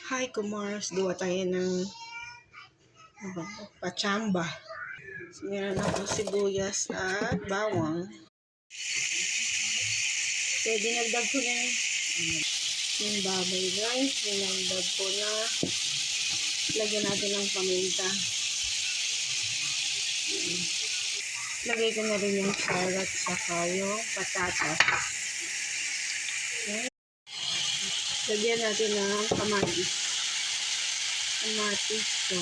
Hi, Kumars. Gawa tayo ng pachamba. So, meron ako sibuyas at bawang. So, dinagdag ko na yung baboy rice. Dinagdag ko na. Lagyan natin ng paminta. Lagay ko na rin yung carrot saka yung patatas. Okay. Lagyan natin ng kamatis. So,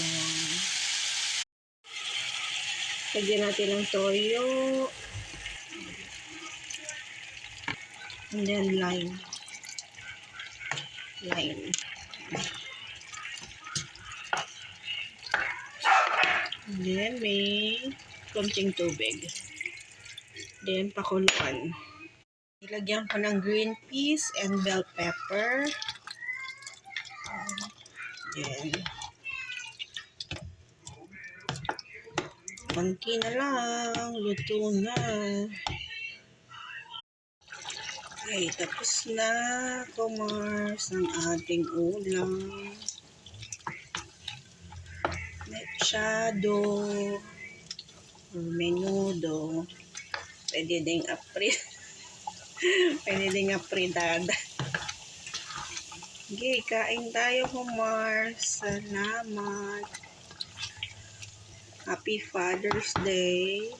lagyan natin ng toyo. And then lime. And then may konting tubig. Then pakuluan. Ilagyan ko ng green peas and bell pepper. Then konti na lang. Luto na. Okay, tapos na, Kumars, ang ating ulam. Mechado or menudo. Pwede ding pwede ding apritada. Okay, kain tayo, Kumars. Salamat. Happy Father's Day.